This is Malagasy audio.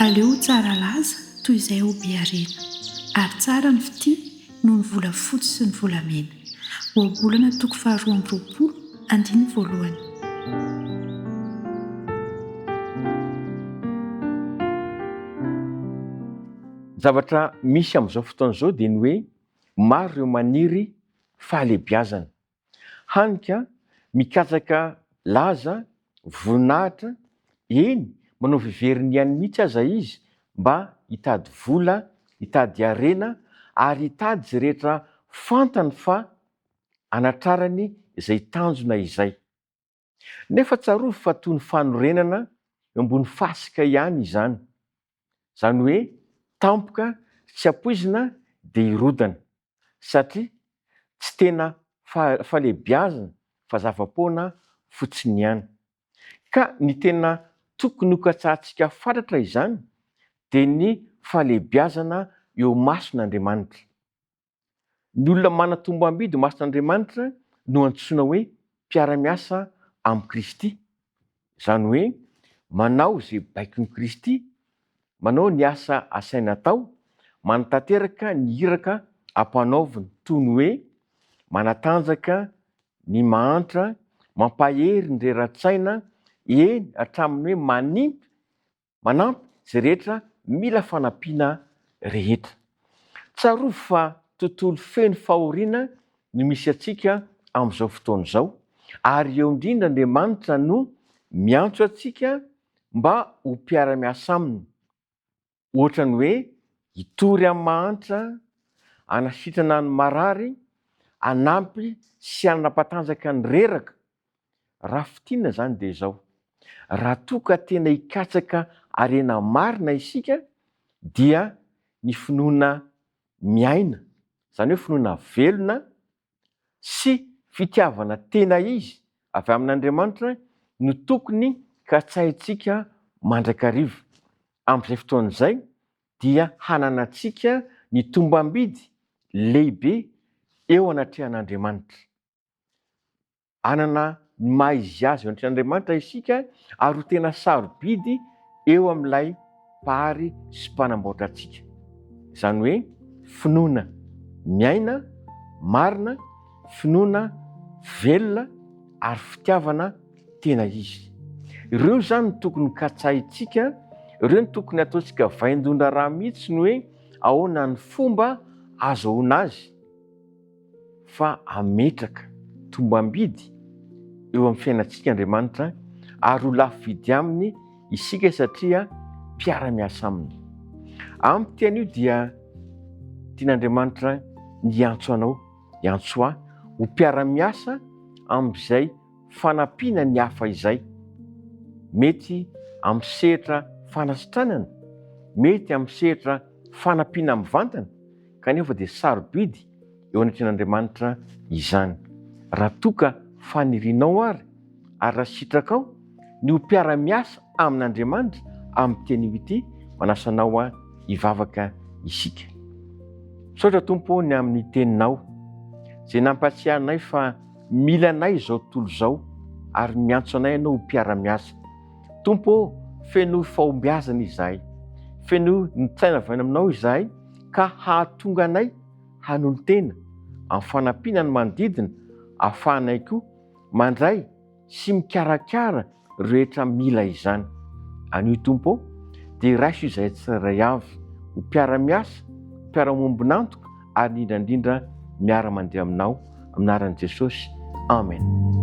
aleo tsara laza toy izay ho biarena, ary tsara ny fity noho ny vola fotsy sy ny volamena. Ohabolana toko 2 andiny voalohany. Zavatra misy amin'izao fotoana izao dia ny hoe maro ireo maniry fahalebiazana. Hanika mikatsaka laza, voninahitra, eny manao veveriny ihany mihitsy aza izy mba hitady vola, hitady harena ary hitady izay rehetra fantany fa anatrarany izay tanjona izay. Nefa tsarovy fa toy ny fanorenana eo ambony fasika ihany izany. Izany hoe tampoka tsy ampoizina dia hirodana satria tsy tena fahalebiazana fa zava-poana fotsiny ihany. Ka ny tena tokony hokatsahantsika fantatra izany dia ny fahalebiazana eo mason'Andriamanitra. Ny olona manatombo-ambidy mason'Andriamanitra no antsoina hoe mpiara-miasa amin'ny Kristy. Izany hoe manao izay baikon'i Kristy, manao ny asa asaina atao, manatanteraka ny iraka ampanaoviny toy ny hoe manatanjaka, ny mahantra, mampahery ny reran-tsaina, eny hatramin'ny hoe manampy izay rehetra mila fanampiana rehetra. Tsarovy fa tontolo feno fahoriana no misy antsika amin'izao fotoana izao, ary eo indrindra Andriamanitra no miantso antsika mba ho mpiara-miasa aminy. Ohatra ny hoe hitory amin'ny mahantra, hanasitrana ny marary, hanampy sy hanampatanjaka ny reraka. Raha fitiana izany dia izao. Raha toa ka tena hikatsaka harena marina isika dia ny finoana miaina, izany hoe finoana velona sy fitiavana tena izy avy amin'Andriamanitra no tokony katsahintsika mandrakariva. Amin'izay fotoana izay dia hananantsika ny tombam-bidy lehibe eo anatrehan'Andriamanitra. Hanana ny maha izy azy eo anatrehan'Andriamanitra isika ary ho tena sarobidy eo amin'ilay mpahary sy mpanamboatra antsika. Izany hoe finoana miaina marina, finoana velona ary fitiavana tena izy. Ireo izany no tokony katsahintsika, ireo no tokony ataontsika vaindondra rà mihitsy ny hoe ahoana ny fomba azahoana azy fa ametraka tombam-bidy eo amin'ny fiainantsika Andriamanitra ary ho lafo vidy aminy isika satria mpiara-miasa aminy. Amin'ny teny io dia tian'Andriamanitra ny hiantso anao, hiantso ahy ho mpiara-miasa amin'izay fanampiana ny hafa izay. Mety amin'ny sehatra fanasitranana, mety amin'ny sehatra fanampiana amin'ny vantana, kanefa dia sarobidy eo anatrehan'Andriamanitra izany. Raha toa ka fanirianao ary raha sitrakao ny ho mpiara-miasa amin'Andriamanitra amin'ny teny ity, manasanao hivavaka isika. Misaotra Tompo ny amin'ny teninao izay nampatsiahy anay fa mila anay izao tontolo izao ary miantso anay ianao ho mpiara-miasa. Tompo, feno fahombiazana izahay, feno ny tsaina avy any aminao izahay ka hahatonga anay hanolo-tena amin'ny fanampiana ny manodidina, ahafahanay koa mandray sy mikarakara rehetra mila izany. Anio Tompo dia raiso izahay tsirairay avy ho mpiara-miasa, mpiara-mombonantoka ary indrindra miara-mandeha aminao amin'ny anaran'i Jesosy. Amen.